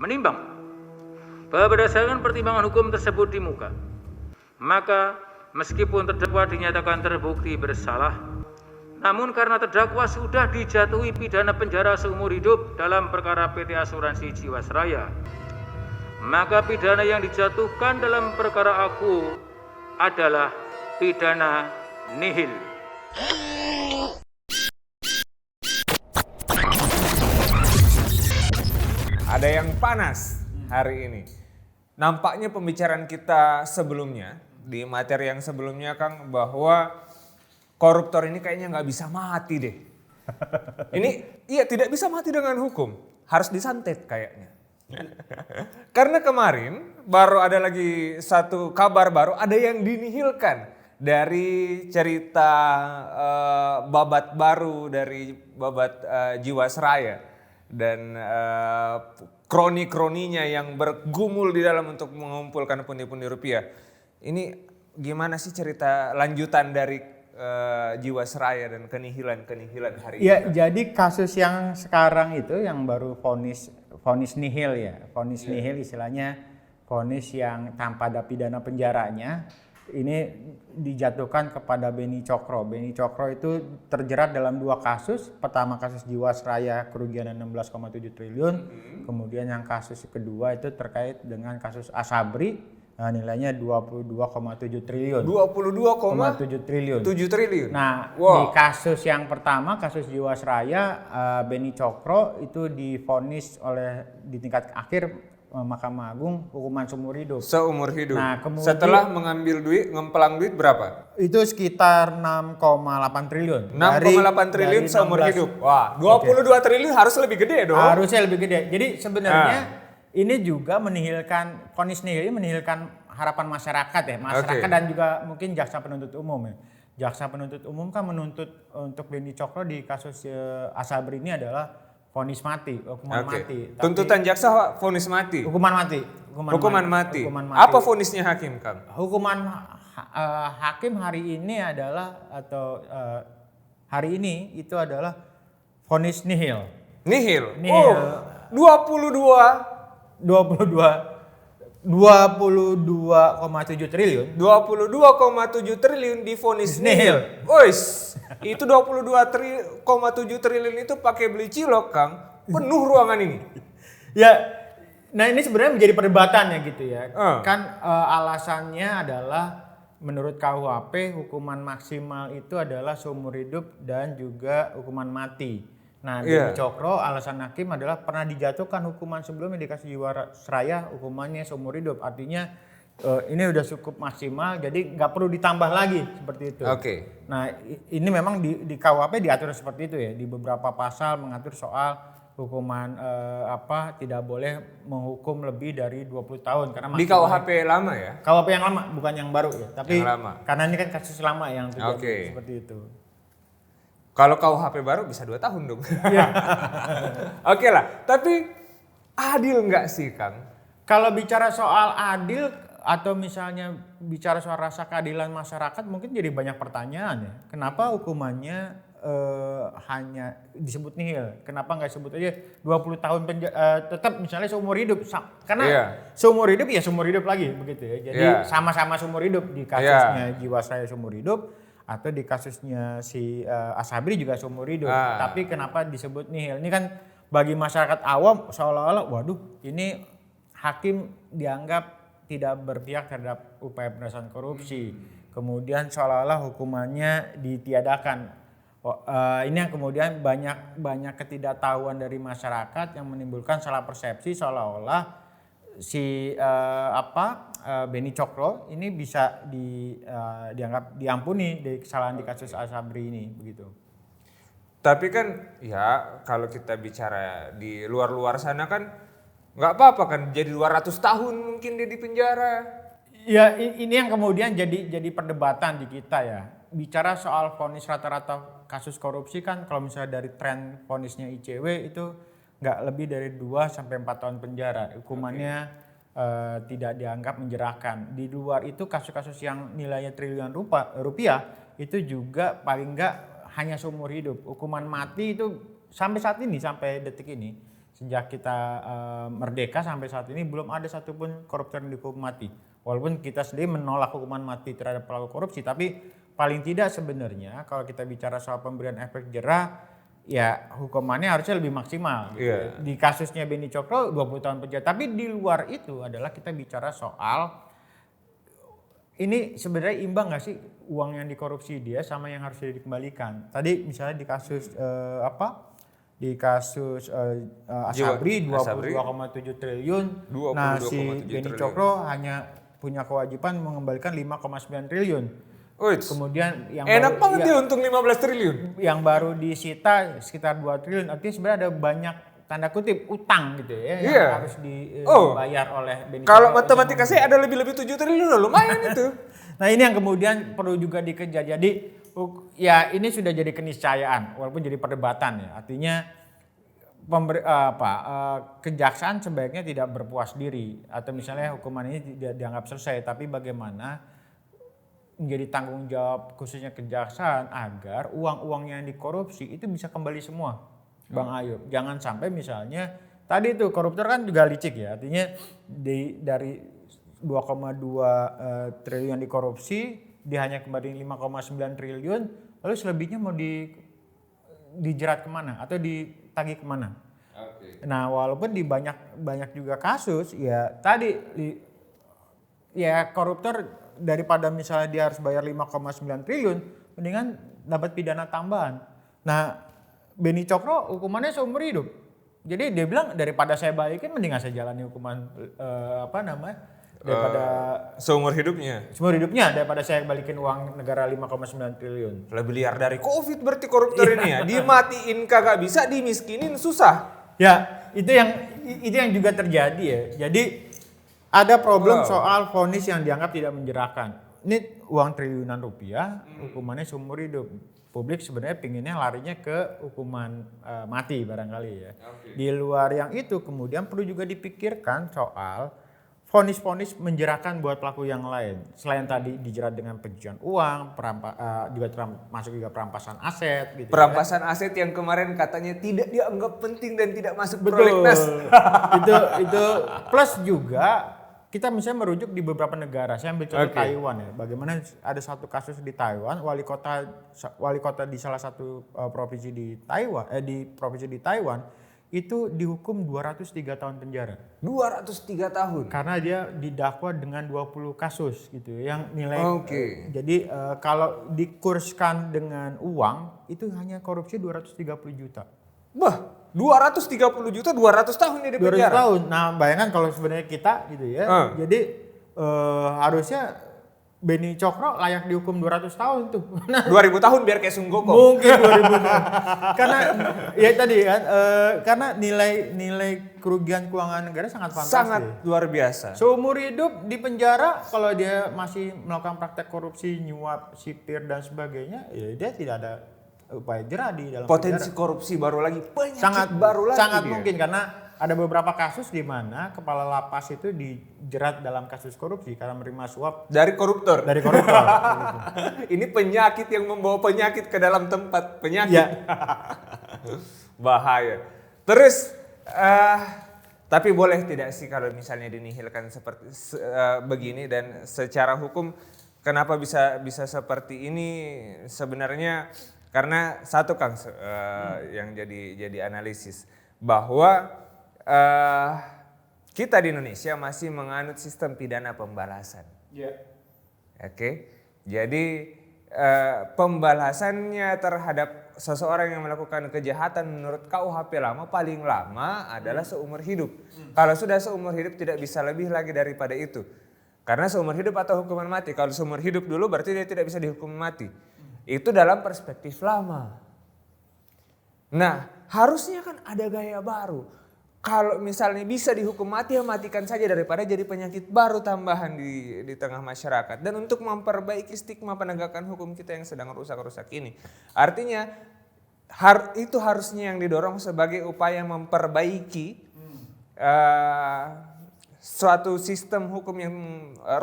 Menimbang bahwa berdasarkan pertimbangan hukum tersebut di muka, maka meskipun terdakwa dinyatakan terbukti bersalah, namun karena terdakwa sudah dijatuhi pidana penjara seumur hidup dalam perkara PT Asuransi Jiwasraya, maka pidana yang dijatuhkan dalam perkara aku adalah pidana nihil. Ada yang panas hari ini. Nampaknya pembicaraan kita sebelumnya, di materi yang sebelumnya Kang, bahwa koruptor ini kayaknya nggak bisa mati deh. Ini iya tidak bisa mati dengan hukum, harus disantet kayaknya. Karena kemarin baru ada lagi satu kabar baru, ada yang dinihilkan dari cerita babat baru dari babat Jiwasraya dan kroni-kroninya yang bergumul di dalam untuk mengumpulkan pundi-pundi rupiah. Ini gimana sih cerita lanjutan dari Jiwasraya dan kenihilan hari ini? Ya, jadi kasus yang sekarang itu yang baru vonis nihil ya. Vonis nihil istilahnya vonis yang tanpa ada pidana penjaranya. Ini dijatuhkan kepada Beni Cokro. Beni Cokro itu terjerat dalam dua kasus. Pertama kasus Jiwasraya kerugian 16,7 triliun. Kemudian yang kasus kedua itu terkait dengan kasus Asabri. Nilainya 22,7 triliun. 22,7 triliun. Nah, di kasus yang pertama, kasus Jiwasraya, Beni Cokro itu divonis di tingkat akhir Mahkamah Agung hukuman seumur hidup. Seumur hidup. Nah, kemudian setelah mengambil duit, ngemplang duit berapa? Itu sekitar 6,8 triliun. 6,8 triliun seumur hidup. Wah, 22 triliun harus lebih gede dong. Harusnya lebih gede. Jadi sebenarnya ini juga menihilkan, vonis nihil ini menihilkan harapan masyarakat ya. Masyarakat dan juga mungkin jaksa penuntut umum ya. Jaksa penuntut umum kan menuntut untuk Beni Cokro di kasus Asabri ini adalah vonis mati, hukuman mati. Tuntutan jaksa vonis mati. Hukuman mati. Hukuman mati. Apa vonisnya hakim, Kang? Hukuman hakim hari ini adalah hari ini itu adalah vonis nihil. Nihil. Nihil. 22,7 triliun. 22,7 triliun divonis nihil. Ois, itu 22,7 triliun itu pakai beli cilok, Kang. Penuh ruangan ini. Ya, nah ini sebenarnya menjadi perdebatan ya gitu ya. Kan alasannya adalah menurut KUHP hukuman maksimal itu adalah seumur hidup dan juga hukuman mati. Nah, Beni Cokro alasan hakim adalah pernah dijatuhkan hukuman sebelumnya di kasus Jiwasraya hukumannya seumur hidup. Artinya ini udah cukup maksimal, jadi nggak perlu ditambah lagi seperti itu. Nah, ini memang di KUHP diatur seperti itu ya. Di beberapa pasal mengatur soal hukuman tidak boleh menghukum lebih dari 20 tahun karena di KUHP lama ya. KUHP yang lama bukan yang baru ya. Tapi yang lama. Karena ini kan kasus lama yang terjadi seperti itu. Kalau KUHP baru bisa 2 tahun dong. Oke lah, tapi adil nggak sih, Kang? Kalau bicara soal adil atau misalnya bicara soal rasa keadilan masyarakat mungkin jadi banyak pertanyaan ya. Kenapa hukumannya hanya disebut nihil? Kenapa nggak sebut aja 20 tahun tetap misalnya seumur hidup? Karena seumur hidup ya seumur hidup lagi begitu ya. Jadi sama-sama seumur hidup di kasusnya Jiwasraya seumur hidup. Atau di kasusnya si Asabri juga seumur hidup. Tapi kenapa disebut nihil? Ini kan bagi masyarakat awam seolah-olah waduh ini hakim dianggap tidak berpihak terhadap upaya pemberantasan korupsi. Kemudian seolah-olah hukumannya ditiadakan. Ini yang kemudian banyak ketidaktahuan dari masyarakat yang menimbulkan salah persepsi seolah-olah si Beni Cokro ini bisa dianggap diampuni dari kesalahan di kasus Asabri ini begitu. Tapi kan ya kalau kita bicara di luar sana kan nggak apa-apa kan jadi 200 tahun mungkin dia di penjara. Ya ini yang kemudian jadi perdebatan di kita ya. Bicara soal vonis rata-rata kasus korupsi kan kalau misalnya dari tren vonisnya ICW itu nggak lebih dari 2 sampai 4 tahun penjara. Hukumannya tidak dianggap menjerahkan. Di luar itu kasus-kasus yang nilainya triliunan rupiah itu juga paling nggak hanya seumur hidup. Hukuman mati itu sampai saat ini, sampai detik ini sejak kita merdeka sampai saat ini belum ada satupun koruptor yang dihukum mati. Walaupun kita sendiri menolak hukuman mati terhadap pelaku korupsi, tapi paling tidak sebenarnya kalau kita bicara soal pemberian efek jerah, ya hukumannya harusnya lebih maksimal. Gitu. Iya. Di kasusnya Beni Cokro 20 tahun penjara. Tapi di luar itu adalah kita bicara soal ini sebenarnya imbang nggak sih uang yang dikorupsi dia sama yang harus dikembalikan. Tadi misalnya di kasus Di kasus Asabri 22,7 triliun. Nah si 22,7 Beni triliun. Cokro hanya punya kewajiban mengembalikan 5,9 triliun. Wih, Kemudian yang enak baru, banget dia untung 15 triliun. yang baru disita sekitar 2 triliun. Artinya sebenarnya ada banyak tanda kutip utang gitu ya yang Iya. harus dibayar oleh Beni Kalau Cokro. matematika saya ada lebih 7 triliun lumayan itu. Nah ini yang kemudian perlu juga dikejar. Jadi ya ini sudah jadi keniscayaan walaupun jadi perdebatan ya. Artinya kejaksaan sebaiknya tidak berpuas diri atau misalnya hukuman ini tidak dianggap selesai, tapi bagaimana menjadi tanggung jawab khususnya kejaksaan agar uang-uang yang dikorupsi itu bisa kembali semua, Bang Ayub. Jangan sampai misalnya tadi itu koruptor kan juga licik ya, artinya dari 2,2 triliun dikorupsi dia hanya kembali 5,9 triliun, lalu selebihnya mau dijerat kemana atau ditagih kemana? Okay. Nah walaupun di banyak juga kasus ya tadi ya koruptor daripada misalnya dia harus bayar 5,9 triliun mendingan dapat pidana tambahan. Nah Beni Cokro hukumannya seumur hidup. Jadi dia bilang daripada saya balikin mendingan saya jalani hukuman daripada Seumur hidupnya. seumur hidupnya daripada saya balikin uang negara 5,9 triliun. Lebih liar dari Covid berarti koruptor ini ya. Dimatiin kagak bisa, dimiskinin susah. Ya, itu yang juga terjadi ya. Jadi ada problem soal vonis yang dianggap tidak menjerahkan. Ini uang triliunan rupiah, hukumannya seumur hidup. Publik sebenarnya pinginnya larinya ke hukuman mati barangkali ya. Okay. Di luar yang itu kemudian perlu juga dipikirkan soal vonis-vonis menjerahkan buat pelaku yang lain. Selain tadi dijerat dengan pencucian uang, masuk juga perampasan aset gitu. Perampasan aset yang kemarin katanya tidak dianggap penting dan tidak masuk Betul. prolegnas. itu plus juga kita misalnya merujuk di beberapa negara. Saya ambil contoh Taiwan ya. Bagaimana ada satu kasus di Taiwan, wali kota di salah satu provinsi di Taiwan itu dihukum 203 tahun penjara. 203 tahun. Karena dia didakwa dengan 20 kasus gitu yang nilai jadi kalau dikurskan dengan uang itu hanya korupsi 230 juta. Wah, 230 juta 200 tahun dia di 200 penjara. tahun. Nah, bayangkan kalau sebenarnya kita gitu ya. Jadi harusnya Beni Cokro layak dihukum 200 tahun tuh. 2000 tahun biar kayak Sung Gokong. Mungkin 2000 tahun. Karena ya tadi kan karena nilai kerugian keuangan negara sangat fantastis. Sangat luar biasa. Seumur hidup di penjara kalau dia masih melakukan praktek korupsi, nyuap, sipir dan sebagainya, ya dia tidak ada upaya jerah di dalam Potensi penjara. korupsi baru lagi, penyakit baru lagi. Sangat dia. mungkin karena ada beberapa kasus di mana kepala lapas itu dijerat dalam kasus korupsi karena menerima suap dari koruptor. dari koruptor. Ini penyakit yang membawa penyakit ke dalam tempat penyakit. Ya. Bahaya. Terus tapi boleh tidak sih kalau misalnya dinihilkan seperti begini dan secara hukum kenapa bisa seperti ini sebenarnya karena satu Kang yang jadi analisis bahwa kita di Indonesia masih menganut sistem pidana pembalasan. Ya. Oke. Jadi pembalasannya terhadap seseorang yang melakukan kejahatan menurut KUHP lama paling lama adalah seumur hidup. Kalau sudah seumur hidup tidak bisa lebih lagi daripada itu. Karena seumur hidup atau hukuman mati. Kalau seumur hidup dulu berarti dia tidak bisa dihukum mati. Itu dalam perspektif lama. Nah, harusnya kan ada gaya baru. Kalau misalnya bisa dihukum mati, ya matikan saja daripada jadi penyakit baru tambahan di tengah masyarakat. Dan untuk memperbaiki stigma penegakan hukum kita yang sedang rusak-rusak ini. Artinya itu harusnya yang didorong sebagai upaya memperbaiki suatu sistem hukum yang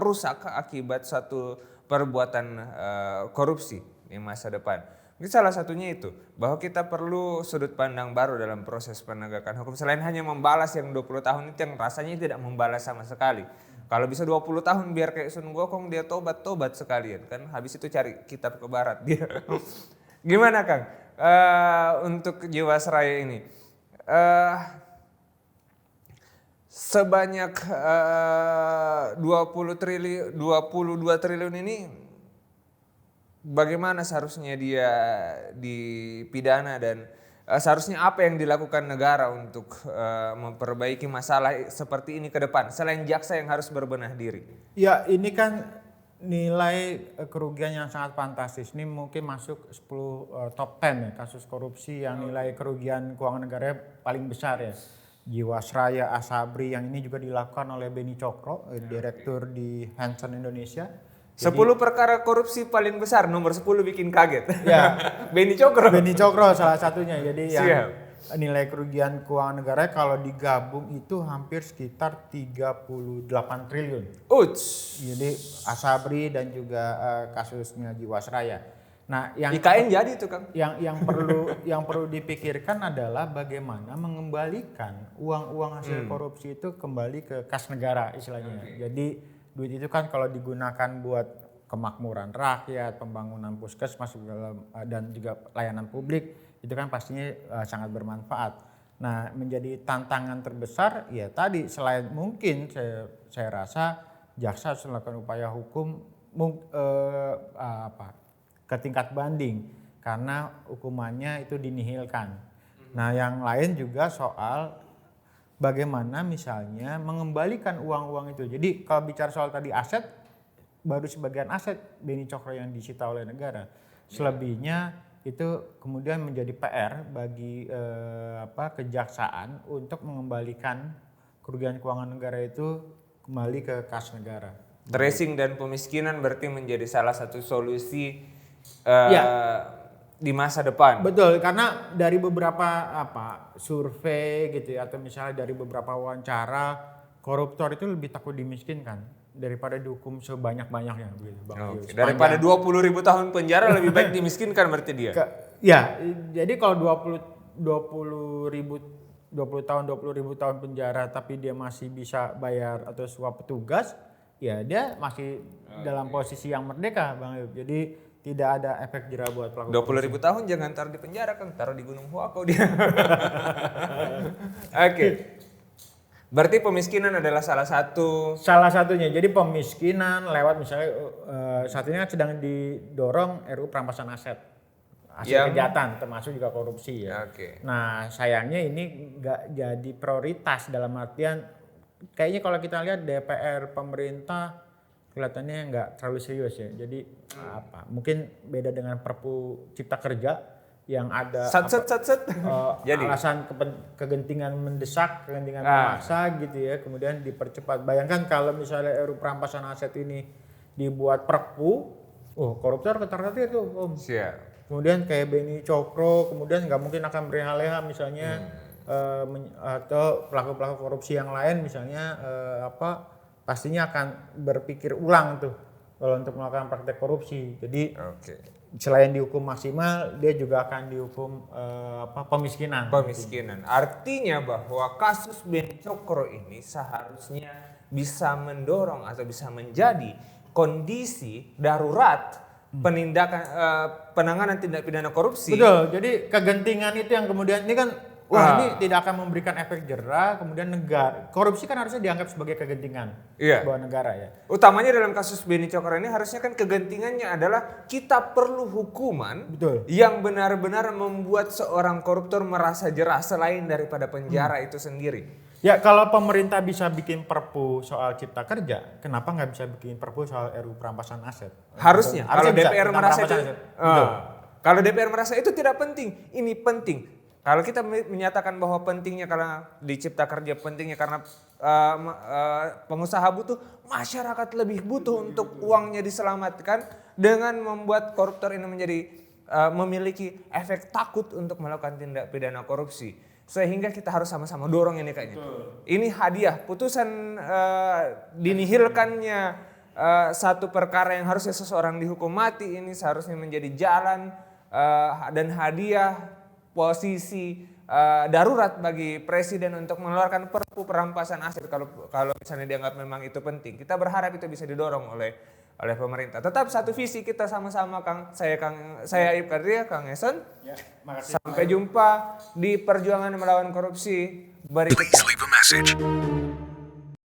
rusak akibat suatu perbuatan korupsi di masa depan. Ini salah satunya itu, bahwa kita perlu sudut pandang baru dalam proses penegakan hukum. Selain hanya membalas yang 20 tahun itu yang rasanya tidak membalas sama sekali. Kalau bisa 20 tahun biar kayak Sun Gokong dia tobat sekalian kan. Habis itu cari kitab ke barat dia. Gimana Kang? Untuk Jiwasraya ini. Sebanyak 22 triliun ini bagaimana seharusnya dia dipidana dan seharusnya apa yang dilakukan negara untuk memperbaiki masalah seperti ini ke depan selain jaksa yang harus berbenah diri? Ya ini kan nilai kerugian yang sangat fantastis. Ini mungkin masuk 10 top 10 ya kasus korupsi yang nilai kerugian keuangan negara paling besar ya. Jiwasraya, Asabri yang ini juga dilakukan oleh Beni Cokro, direktur di Hanson Indonesia. 10 perkara korupsi paling besar, nomor 10 bikin kaget. Ya, Beni Cokro. Beni Cokro salah satunya. Jadi yang Siap. nilai kerugian keuangan negara kalau digabung itu hampir sekitar 38 triliun. Uts. Jadi Asabri dan juga kasusnya Jiwasraya. Nah, yang IKN jadi itu Kang. yang perlu dipikirkan adalah bagaimana mengembalikan uang-uang hasil korupsi itu kembali ke kas negara istilahnya. Jadi duit itu kan kalau digunakan buat kemakmuran rakyat, pembangunan puskesmas dan juga layanan publik itu kan pastinya sangat bermanfaat. Nah, menjadi tantangan terbesar ya tadi selain mungkin saya rasa jaksa harus melakukan upaya hukum ke tingkat banding karena hukumannya itu dinihilkan. Nah, yang lain juga soal bagaimana misalnya mengembalikan uang-uang itu. Jadi kalau bicara soal tadi aset, baru sebagian aset Beni Cokro yang disita oleh negara. Selebihnya itu kemudian menjadi PR bagi kejaksaan untuk mengembalikan kerugian keuangan negara itu kembali ke kas negara. Tracing dan pemiskinan berarti menjadi salah satu solusi di masa depan. Betul, karena dari beberapa survei gitu ya, atau misalnya dari beberapa wawancara, koruptor itu lebih takut dimiskinkan daripada dihukum sebanyak-banyaknya gitu, Bang. Okay. Daripada 20.000 tahun penjara lebih baik dimiskinkan berarti dia. Jadi kalau 20 tahun penjara tapi dia masih bisa bayar atau suap petugas, ya dia masih dalam posisi yang merdeka, Bang Ayub. Jadi tidak ada efek jera buat pelaku. 20.000 tahun jangan taruh di penjara Kang, taruh di Gunung Huako dia. Oke. Berarti pemiskinan adalah salah satunya. Jadi pemiskinan lewat misalnya saat ini kan sedang didorong RUU perampasan aset. Hasil kejahatan termasuk juga korupsi ya. Okay. Nah, sayangnya ini nggak jadi prioritas dalam artian kayaknya kalau kita lihat DPR pemerintah kelihatannya nggak terlalu serius ya. Jadi mungkin beda dengan Perpu Cipta Kerja yang ada Jadi alasan kegentingan mendesak, kegentingan memaksa gitu ya. Kemudian dipercepat. Bayangkan kalau misalnya RUU perampasan aset ini dibuat Perpu, koruptor ketar-ketir tuh, Om. Siap. Kemudian kayak Beni Cokro, kemudian nggak mungkin akan berleha-leha misalnya atau pelaku-pelaku korupsi yang lain misalnya pastinya akan berpikir ulang tuh kalau untuk melakukan praktek korupsi. Jadi selain dihukum maksimal, dia juga akan dihukum pemiskinan. Artinya bahwa kasus Beni Cokro ini seharusnya bisa mendorong atau bisa menjadi kondisi darurat penanganan tindak pidana korupsi. Betul. Jadi kegentingan itu yang kemudian ini kan ini tidak akan memberikan efek jera, kemudian korupsi kan harusnya dianggap sebagai kegentingan sebuah negara ya. Utamanya dalam kasus Beni Cokro ini harusnya kan kegentingannya adalah kita perlu hukuman yang benar-benar membuat seorang koruptor merasa jera selain daripada penjara itu sendiri. Ya kalau pemerintah bisa bikin Perpu soal Cipta Kerja, kenapa nggak bisa bikin Perpu soal RUU perampasan aset? Harusnya. Kalau bisa, DPR merasa itu, kalau DPR merasa itu tidak penting, ini penting. Kalau kita menyatakan bahwa pentingnya karena di Cipta Kerja pentingnya karena pengusaha butuh, masyarakat lebih butuh untuk uangnya diselamatkan dengan membuat koruptor ini menjadi memiliki efek takut untuk melakukan tindak pidana korupsi. Sehingga kita harus sama-sama dorong ini kayaknya. Ini hadiah, putusan dinihilkannya satu perkara yang harusnya seseorang dihukum mati ini seharusnya menjadi jalan dan hadiah posisi darurat bagi presiden untuk mengeluarkan perpu perampasan aset kalau misalnya dianggap memang itu penting. Kita berharap itu bisa didorong oleh pemerintah. Tetap satu visi kita sama-sama, saya Aib Kadria, Kang Eson. Ya, makasih. Sampai jumpa di perjuangan melawan korupsi berikutnya. Please leave a message.